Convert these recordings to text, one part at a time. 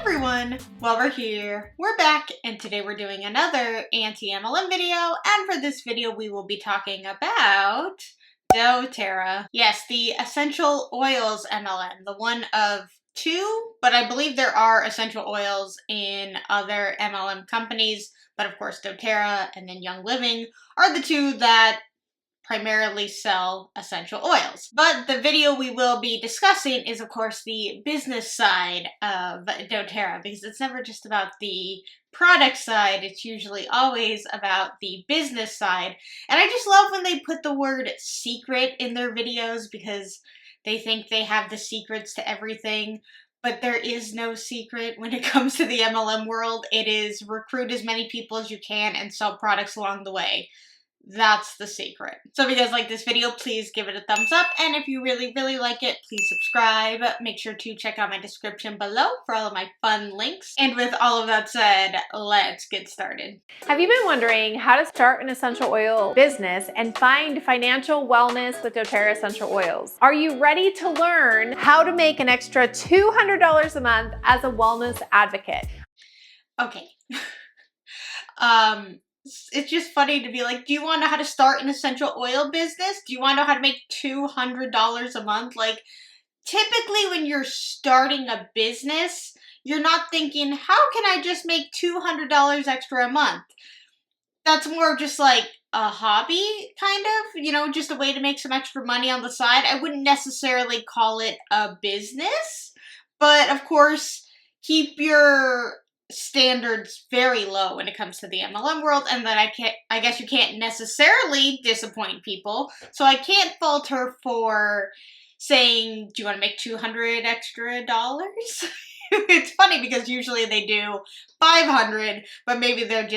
everyone! Well, we're here, we're back, and today we're doing another anti-MLM video, and for this video we will be talking about doTERRA. Yes, the essential oils MLM, the one of two, but I believe there are essential oils in other MLM companies, but of course doTERRA and then Young Living are the two that primarily sell essential oils. But the video we will be discussing is, of course, the business side of doTERRA, because it's never just about the product side, it's usually always about the business side. And I just love when they put the word secret in their videos, because they think they have the secrets to everything. But there is no secret when it comes to the MLM world. It is recruit as many people as you can and sell products along the way. That's the secret. So if you guys like this video, please give it a thumbs up. And if you really like it, please subscribe. Make sure to check out my description below for all of my fun links. And with all of that said, let's get started. Have you been wondering how to start an essential oil business and find financial wellness with doTERRA essential oils? Are you ready to learn how to make an extra $200 a month as a wellness advocate? Okay. It's just funny to be like, do you want to know how to start an essential oil business? Do you want to know how to make $200 a month? Like, typically when you're starting a business, you're not thinking, how can I just make $200 extra a month? That's more just like a hobby, kind of, you know, just a way to make some extra money on the side. I wouldn't necessarily call it a business, but of course, keep your standards very low when it comes to the MLM world, and that I guess you can't necessarily disappoint people, so I can't fault her for saying, do you want to make $200 extra dollars? It's funny because usually they do 500, but maybe they're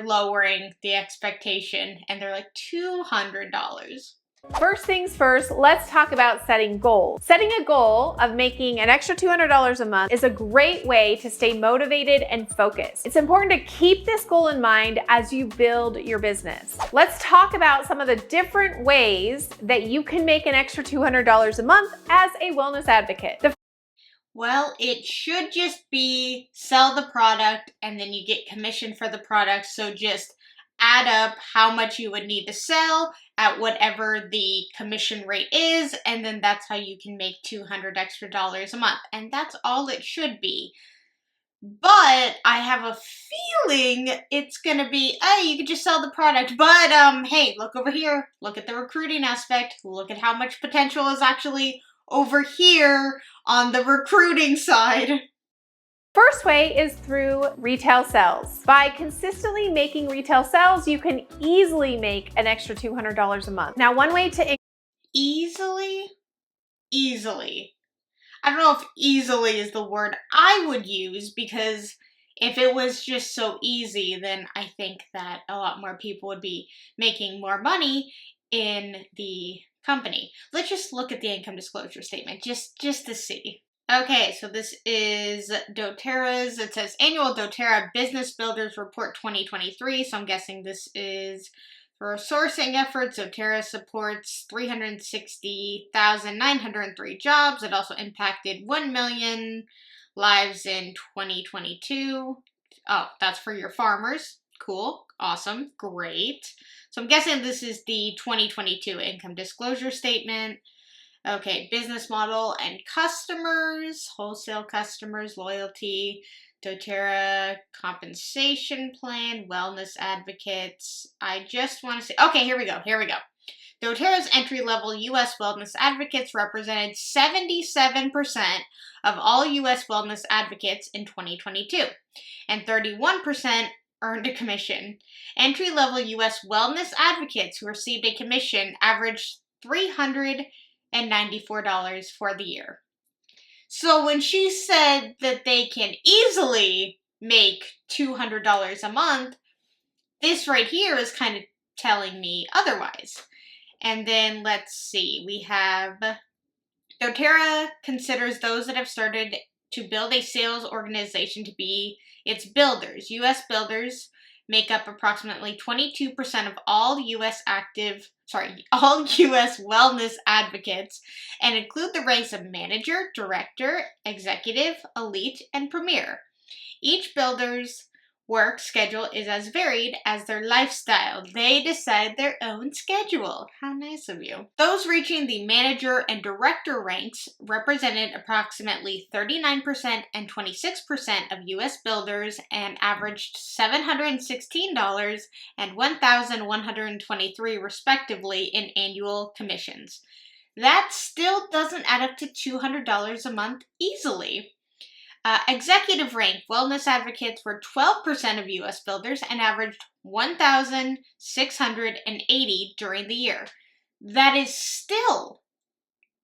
lowering the expectation and they're like $200. First things first, let's talk about setting goals. Setting a goal of making an extra $200 a month is a great way to stay motivated and focused. It's important to keep this goal in mind as you build your business. Let's talk about some of the different ways that you can make an extra $200 a month as a wellness advocate. Well, it should just be sell the product and then you get commission for the product, so just add up how much you would need to sell at whatever the commission rate is, and then that's how you can make $200 extra a month. And that's all it should be. But I have a feeling it's gonna be, hey, you could just sell the product, but hey, look over here. Look at the recruiting aspect. Look at how much potential is actually over here on the recruiting side. First way is through retail sales. By consistently making retail sales, you can easily make an extra $200 a month. Now, one way to Easily? I don't know if easily is the word I would use, because if it was just so easy, then I think that a lot more people would be making more money in the company. Let's just look at the income disclosure statement just to see. Okay, so this is doTERRA's. It says Annual doTERRA Business Builders Report 2023. So I'm guessing this is for sourcing efforts. doTERRA supports 360,903 jobs. It also impacted 1 million lives in 2022. Oh, that's for your farmers. Cool, awesome, great. So I'm guessing this is the 2022 income disclosure statement. Okay, business model and customers, wholesale customers, loyalty, doTERRA compensation plan, wellness advocates. I just want to say, okay, here we go. doTERRA's entry-level U.S. wellness advocates represented 77% of all U.S. wellness advocates in 2022, and 31% earned a commission. Entry-level U.S. wellness advocates who received a commission averaged $394 for the year. So when she said that they can easily make $200 a month, this right here is kind of telling me otherwise. And then let's see, we have doTERRA considers those that have started to build a sales organization to be its builders. U.S. builders make up approximately 22% of all U.S. wellness advocates and include the ranks of manager, director, executive, elite, and premier. Each builder's work schedule is as varied as their lifestyle. They decide their own schedule. How nice of you. Those reaching the manager and director ranks represented approximately 39% and 26% of U.S. builders and averaged $716 and $1,123 respectively in annual commissions. That still doesn't add up to $200 a month easily. Executive rank wellness advocates were 12% of U.S. builders and averaged $1,680 during the year. That is still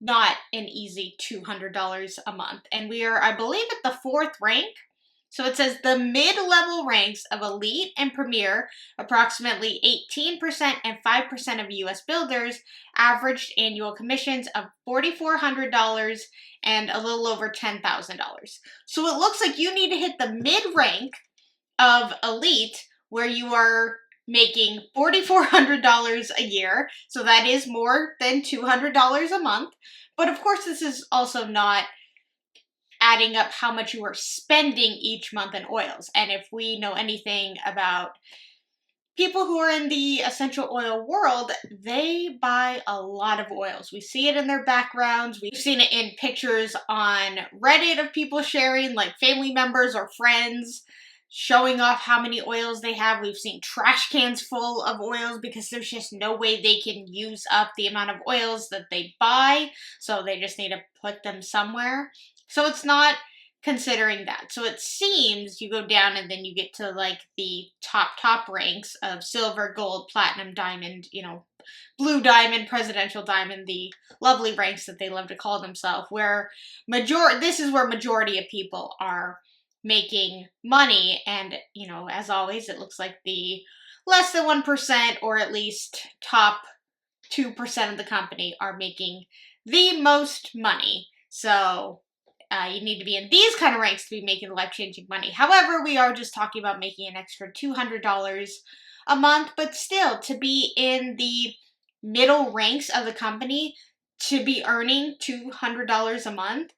not an easy $200 a month. And we are, I believe, at the 4th rank. So it says the mid-level ranks of elite and premier, approximately 18% and 5% of U.S. builders, averaged annual commissions of $4,400 and a little over $10,000. So it looks like you need to hit the mid-rank of elite where you are making $4,400 a year. So that is more than $200 a month. But of course, this is also not adding up how much you are spending each month in oils. And if we know anything about people who are in the essential oil world, they buy a lot of oils. We see it in their backgrounds. We've seen it in pictures on Reddit of people sharing, like family members or friends showing off how many oils they have. We've seen trash cans full of oils because there's just no way they can use up the amount of oils that they buy. So they just need to put them somewhere. So it's not considering that. So it seems you go down and then you get to like the top ranks of silver, gold, platinum, diamond, blue diamond, presidential diamond, the lovely ranks that they love to call themselves, where this is where majority of people are making money. And, as always, it looks like the less than 1% or at least top 2% of the company are making the most money. So you need to be in these kind of ranks to be making life-changing money. However, we are just talking about making an extra $200 a month, but still, to be in the middle ranks of the company, to be earning $200 a month,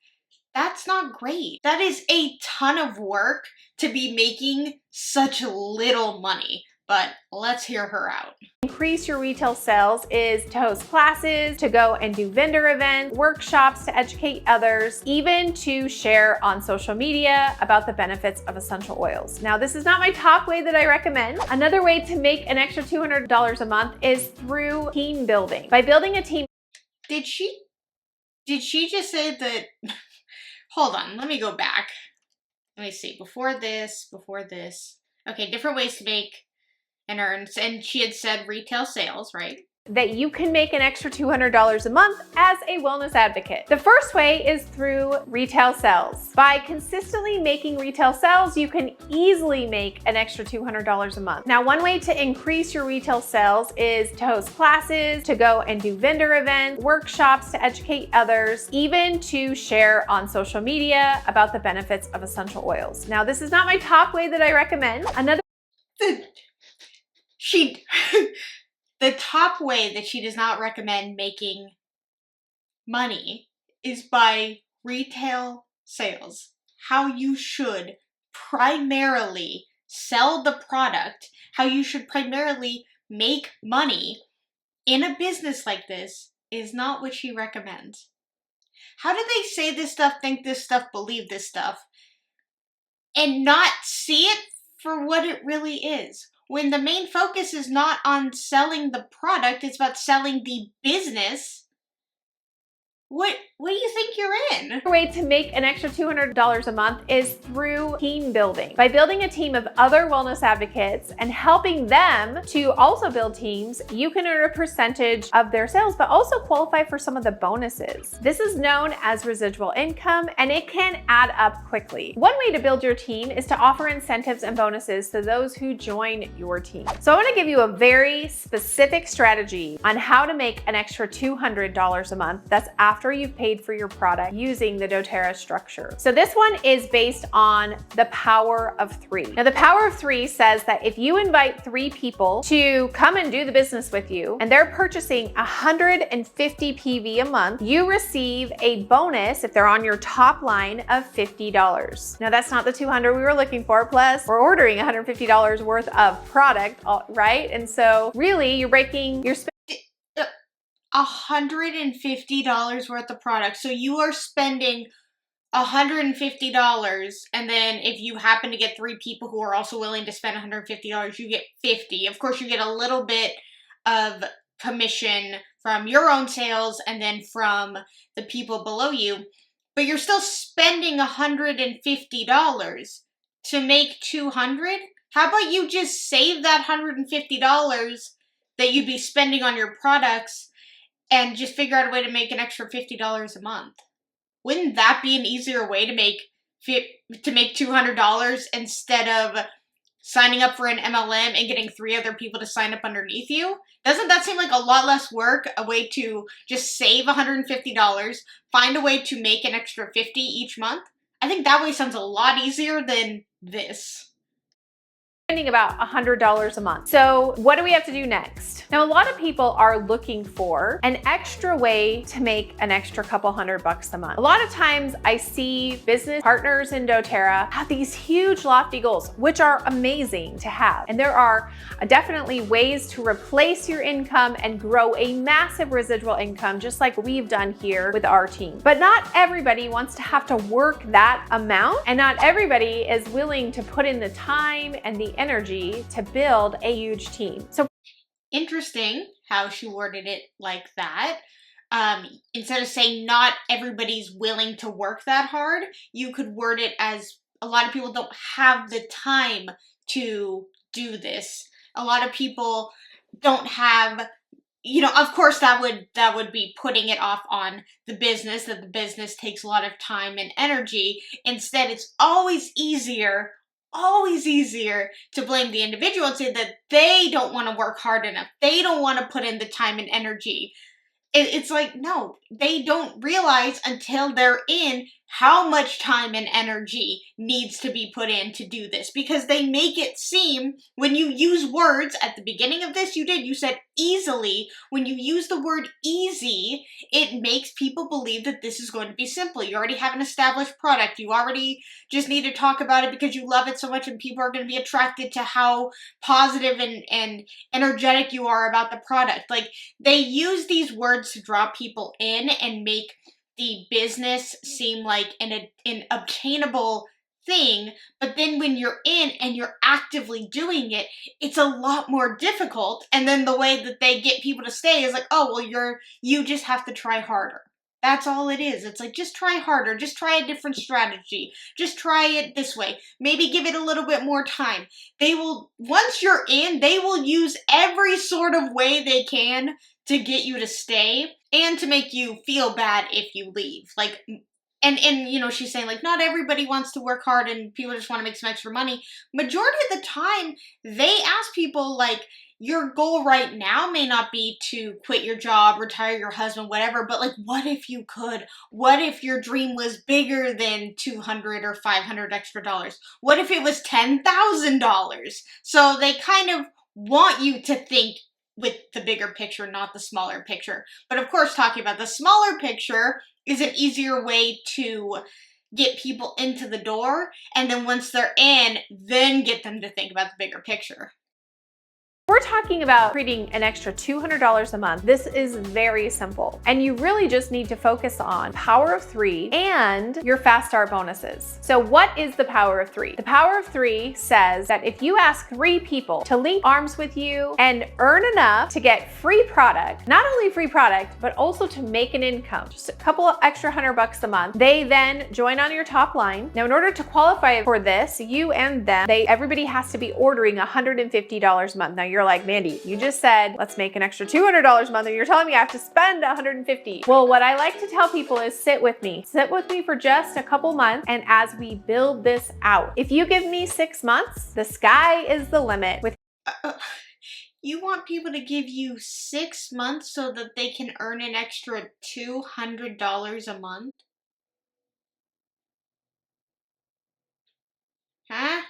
that's not great. That is a ton of work to be making such little money. But let's hear her out. Increase your retail sales is to host classes, to go and do vendor events, workshops to educate others, even to share on social media about the benefits of essential oils. Now, this is not my top way that I recommend. Another way to make an extra $200 a month is through team building. By building a team. Did she just say that? Hold on, let me go back. Let me see. Before this. Okay, different ways to make and earns, and she had said retail sales, right? That you can make an extra $200 a month as a wellness advocate. The first way is through retail sales. By consistently making retail sales, you can easily make an extra $200 a month. Now, one way to increase your retail sales is to host classes, to go and do vendor events, workshops to educate others, even to share on social media about the benefits of essential oils. Now, this is not my top way that I recommend. The top way that she does not recommend making money is by retail sales. How you should primarily sell the product, how you should primarily make money in a business like this is not what she recommends. How do they say this stuff, think this stuff, believe this stuff, and not see it for what it really is? When the main focus is not on selling the product, it's about selling the business. What do you think you're in? Another way to make an extra $200 a month is through team building. By building a team of other wellness advocates and helping them to also build teams, you can earn a percentage of their sales, but also qualify for some of the bonuses. This is known as residual income, and it can add up quickly. One way to build your team is to offer incentives and bonuses to those who join your team. So I want to give you a very specific strategy on how to make an extra $200 a month that's after after you've paid for your product using the doTERRA structure. So this one is based on the power of 3. Now the power of 3 says that if you invite 3 people to come and do the business with you and they're purchasing 150 PV a month, you receive a bonus if they're on your top line of $50. Now that's not the 200 we were looking for, plus we're ordering $150 worth of product, right? And so really you're $150 worth of product. So you are spending $150, and then if you happen to get 3 people who are also willing to spend $150, you get $50. Of course, you get a little bit of commission from your own sales and then from the people below you, but you're still spending $150 to make $200. How about you just save that $150 that you'd be spending on your products and just figure out a way to make an extra $50 a month? Wouldn't that be an easier way to make $200 instead of signing up for an MLM and getting 3 other people to sign up underneath you? Doesn't that seem like a lot less work? A way to just save $150, find a way to make an extra $50 each month? I think that way sounds a lot easier than this. Spending about $100 a month. So what do we have to do next? Now, a lot of people are looking for an extra way to make an extra couple $100 a month. A lot of times I see business partners in doTERRA have these huge lofty goals, which are amazing to have. And there are definitely ways to replace your income and grow a massive residual income, just like we've done here with our team. But not everybody wants to have to work that amount, and not everybody is willing to put in the time and the energy to build a huge team. So interesting how she worded it like that. Instead of saying not everybody's willing to work that hard, you could word it as a lot of people don't have the time to do this. A lot of people don't have, of course that would be putting it off on the business, that the business takes a lot of time and energy. Instead, it's always easier to blame the individual and say that they don't want to work hard enough. They don't want to put in the time and energy. It's like, no, they don't realize until they're in how much time and energy needs to be put in to do this, because they make it seem, when you use words at the beginning of this, you said easily. When you use the word easy, it makes people believe that this is going to be simple. You already have an established product. You already just need to talk about it because you love it so much, and people are going to be attracted to how positive and energetic you are about the product. Like, they use these words to draw people in and make the business seem like an obtainable thing, but then when you're in and you're actively doing it, it's a lot more difficult. And then the way that they get people to stay is like, oh, well, you just have to try harder. That's all it is. It's like, just try harder. Just try a different strategy. Just try it this way. Maybe give it a little bit more time. Once you're in, they will use every sort of way they can to get you to stay and to make you feel bad if you leave. Like, and she's saying, like, not everybody wants to work hard and people just want to make some extra money. Majority of the time, they ask people, like, your goal right now may not be to quit your job, retire your husband, whatever, but, like, what if you could? What if your dream was bigger than $200 or $500 extra dollars? What if it was $10,000? So they kind of want you to think with the bigger picture, not the smaller picture. But of course, talking about the smaller picture is an easier way to get people into the door, and then once they're in, then get them to think about the bigger picture. We're talking about creating an extra $200 a month. This is very simple. And you really just need to focus on power of 3 and your fast start bonuses. So what is the power of 3? The power of 3 says that if you ask 3 people to link arms with you and earn enough to get free product, not only free product, but also to make an income, just a couple of extra $100 a month, they then join on your top line. Now, in order to qualify for this, you and them, everybody has to be ordering $150 a month. Now, you're like, Mandy, you just said, let's make an extra $200 a month, and you're telling me I have to spend $150. Well, what I like to tell people is sit with me for just a couple months. And as we build this out, if you give me 6 months, the sky is the limit with You want people to give you 6 months so that they can earn an extra $200 a month? Huh?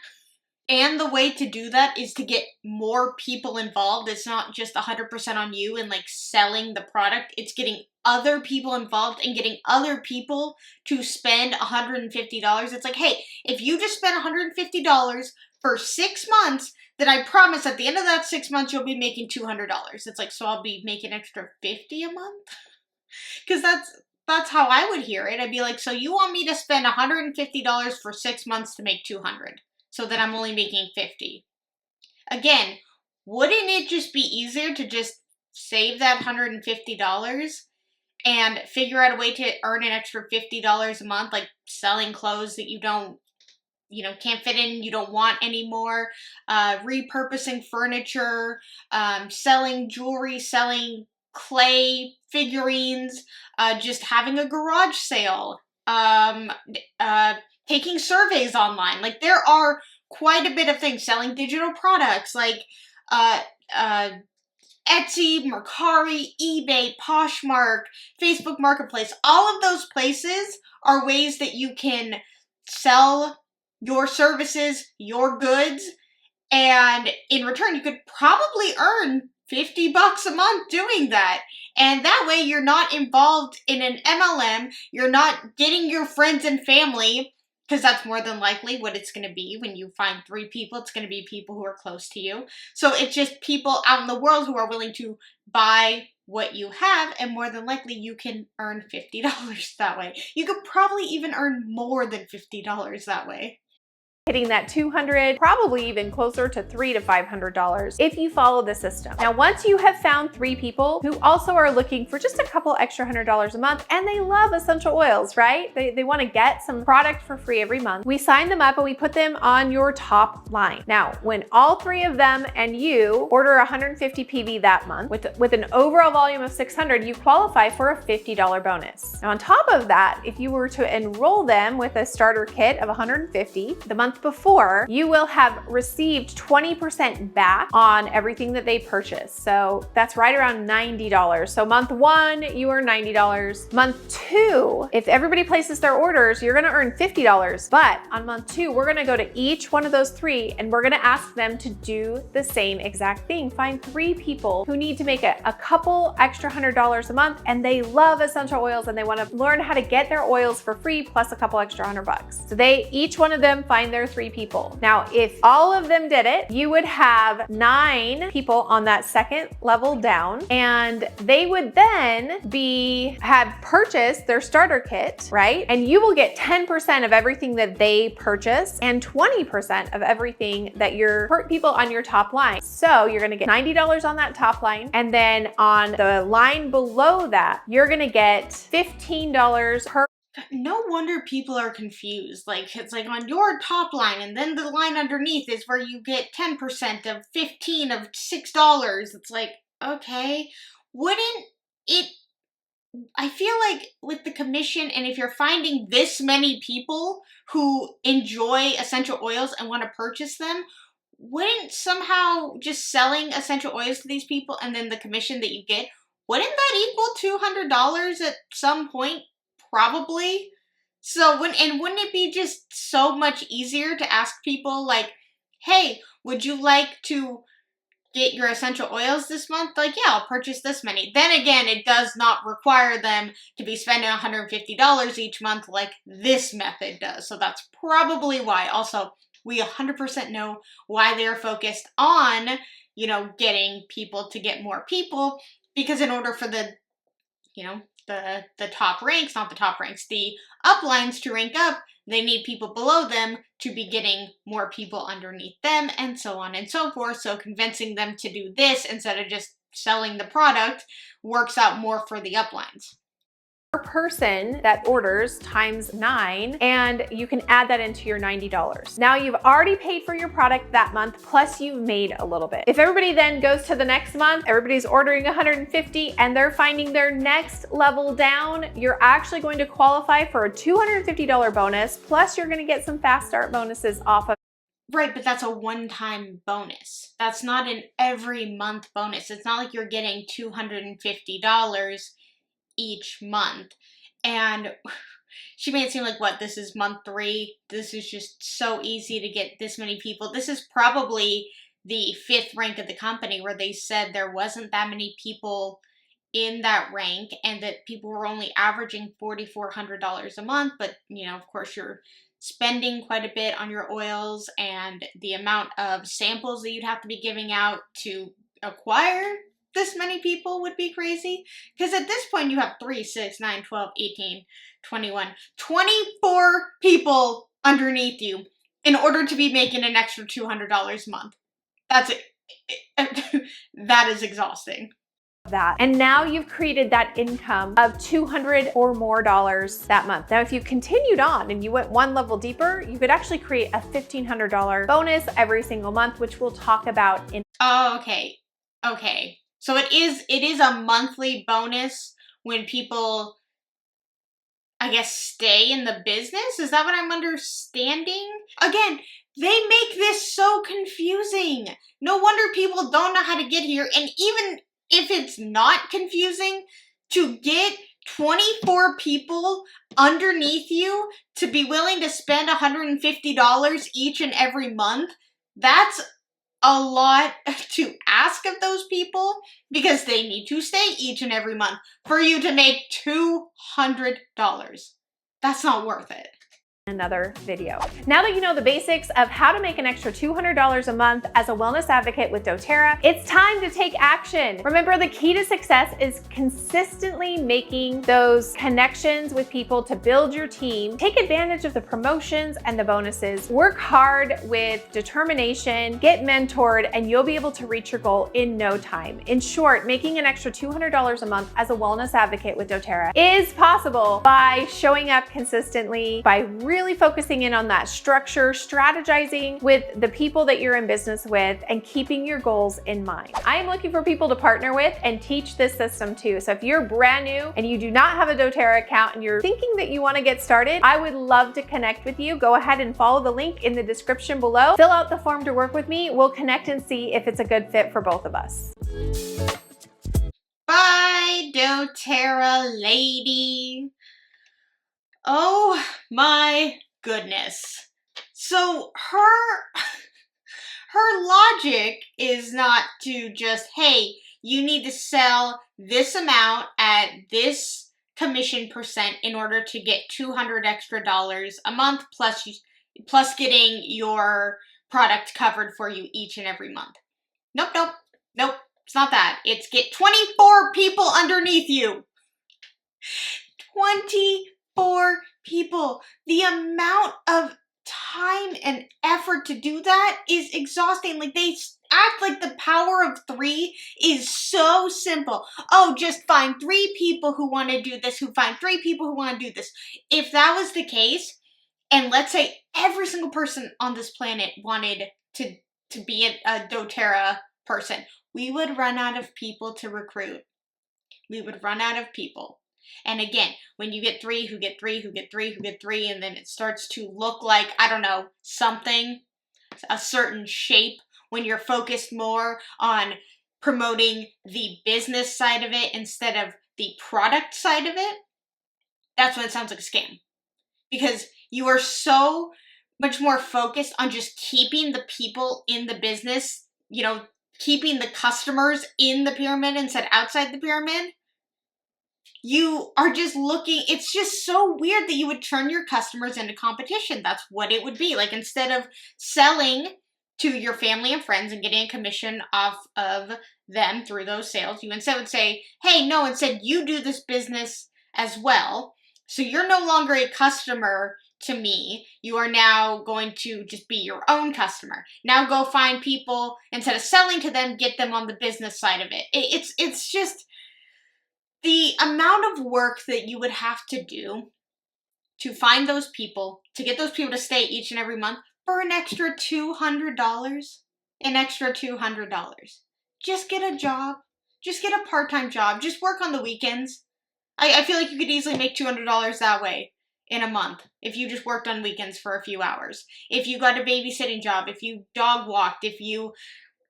And the way to do that is to get more people involved. It's not just 100% on you and like selling the product. It's getting other people involved and getting other people to spend $150. It's like, hey, if you just spend $150 for 6 months, then I promise at the end of that 6 months, you'll be making $200. It's like, so I'll be making extra 50 a month? Because that's how I would hear it. I'd be like, so you want me to spend $150 for 6 months to make 200, so that I'm only making 50. Again, wouldn't it just be easier to just save that $150 and figure out a way to earn an extra $50 a month, like selling clothes that you don't, can't fit in, you don't want anymore, repurposing furniture, selling jewelry, selling clay figurines, just having a garage sale, taking surveys online. Like, there are quite a bit of things, selling digital products like Etsy, Mercari, eBay, Poshmark, Facebook Marketplace. All of those places are ways that you can sell your services, your goods, and in return, you could probably earn $50 a month doing that. And that way, you're not involved in an MLM. You're not getting your friends and family, because that's more than likely what it's going to be. When you find 3 people, it's going to be people who are close to you. So it's just people out in the world who are willing to buy what you have, and more than likely you can earn $50 that way. You could probably even earn more than $50 that way. Hitting that $200, probably even closer to $300 to $500 if you follow the system. Now, once you have found 3 people who also are looking for just a couple extra $100 a month, and they love essential oils, right? They want to get some product for free every month. We sign them up and we put them on your top line. Now, when all 3 of them and you order 150 PV that month with an overall volume of 600, you qualify for a $50 bonus. Now, on top of that, if you were to enroll them with a starter kit of 150 the month before, you will have received 20% back on everything that they purchase. So that's right around $90. So month 1, you earn $90. Month 2, if everybody places their orders, you're gonna earn $50. But on month 2, we're gonna go to each one of those 3 and we're gonna ask them to do the same exact thing. Find 3 people who need to make a couple extra $100 a month, and they love essential oils and they wanna learn how to get their oils for free plus a couple extra $100. So each one of them find their 3 people. Now, if all of them did it, you would have 9 people on that second level down, and they would then have purchased their starter kit, right? And you will get 10% of everything that they purchase and 20% of everything that your people on your top line. So you're gonna get $90 on that top line, and then on the line below that, you're gonna get $15 per. No wonder people are confused. Like, it's like on your top line, and then the line underneath is where you get 10% of 15 of $6. It's like, okay, wouldn't it, I feel like with the commission, and if you're finding this many people who enjoy essential oils and want to purchase them, wouldn't somehow just selling essential oils to these people and then the commission that you get, wouldn't that equal $200 at some point? Probably. So wouldn't it be just so much easier to ask people like, hey, would you like to get your essential oils this month? Like, yeah, I'll purchase this many. Then again, it does not require them to be spending $150 each month like this method does. So that's probably why. Also, we 100% know why they're focused on, getting people to get more people, because in order for the top ranks, not the top ranks, the uplines to rank up, they need people below them to be getting more people underneath them, and so on and so forth. So convincing them to do this instead of just selling the product works out more for the uplines. Person that orders times 9, and you can add that into your $90. Now you've already paid for your product that month, plus you've made a little bit. If everybody then goes to the next month, everybody's ordering 150 and they're finding their next level down, you're actually going to qualify for a $250 bonus, plus you're going to get some fast start bonuses off of Right, but that's a one-time bonus. That's not an every month bonus. It's not like you're getting $250 each month. And she made it seem like, what, this is month 3? This is just so easy to get this many people. This is probably the 5th rank of the company where they said there wasn't that many people in that rank and that people were only averaging $4,400 a month. But, you know, of course, you're spending quite a bit on your oils, and the amount of samples that you'd have to be giving out to acquire this many people would be crazy. Because at this point, you have 3, 6, 9, 12, 18, 21, 24 people underneath you in order to be making an extra $200 a month. That's it. That is exhausting. That. And now you've created that income of $200 or more that month. Now, if you continued on and you went one level deeper, you could actually create a $1,500 bonus every single month, which we'll talk about in. Oh, okay. Okay. So it is a monthly bonus when people, I guess, stay in the business? Is that what I'm understanding? Again, they make this so confusing. No wonder people don't know how to get here. And even if it's not confusing, to get 24 people underneath you to be willing to spend $150 each and every month, that's a lot to ask of those people, because they need to stay each and every month for you to make $200. That's not worth it. Another video. Now that you know the basics of how to make an extra $200 a month as a wellness advocate with doTERRA, it's time to take action. Remember, the key to success is consistently making those connections with people to build your team. Take advantage of the promotions and the bonuses. Work hard with determination, get mentored, and you'll be able to reach your goal in no time. In short, making an extra $200 a month as a wellness advocate with doTERRA is possible by showing up consistently, by really focusing in on that structure, strategizing with the people that you're in business with, and keeping your goals in mind. I am looking for people to partner with and teach this system to. So if you're brand new and you do not have a doTERRA account and you're thinking that you want to get started, I would love to connect with you. Go ahead and follow the link in the description below. Fill out the form to work with me. We'll connect and see if it's a good fit for both of us. Bye, doTERRA lady. Oh my goodness. So her logic is not to just, hey, you need to sell this amount at this commission percent in order to get $200 extra a month, plus getting your product covered for you each and every month. Nope, nope, nope. It's not that. It's get 24 people underneath you. 24 people. The amount of time and effort to do that is exhausting. Like, they act like the power of 3 is so simple. Oh, just find 3 people who want to do this, who find 3 people who want to do this. If that was the case, and let's say every single person on this planet wanted to be a doTERRA person, we would run out of people to recruit. We would run out of people. And again, when you get 3 who get 3 who get 3 who get 3, and then it starts to look like, I don't know, something, a certain shape, when you're focused more on promoting the business side of it instead of the product side of it, that's when it sounds like a scam. Because you are so much more focused on just keeping the people in the business, you know, keeping the customers in the pyramid instead outside the pyramid. You are just looking, it's just so weird that you would turn your customers into competition. That's what it would be. Like, instead of selling to your family and friends and getting a commission off of them through those sales, you instead would say, hey, no, instead you do this business as well. So you're no longer a customer to me. You are now going to just be your own customer. Now go find people, instead of selling to them, get them on the business side of it. It's just the amount of work that you would have to do to find those people, to get those people to stay each and every month for an extra $200. An extra $200. Just get a job. Just get a part-time job. Just work on the weekends. I feel like you could easily make $200 that way. in a month if you just worked on weekends for a few hours. If you got a babysitting job, if you dog walked, if you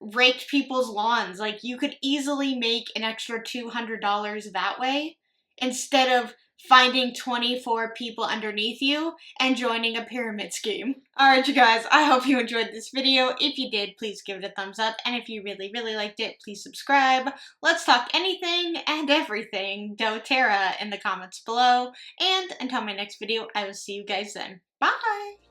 raked people's lawns, like you could easily make an extra $200 that way instead of finding 24 people underneath you and joining a pyramid scheme. Alright you guys, I hope you enjoyed this video. If you did, please give it a thumbs up, and if you really liked it, please subscribe. Let's talk anything and everything doTERRA in the comments below, and until my next video, I will see you guys then. Bye!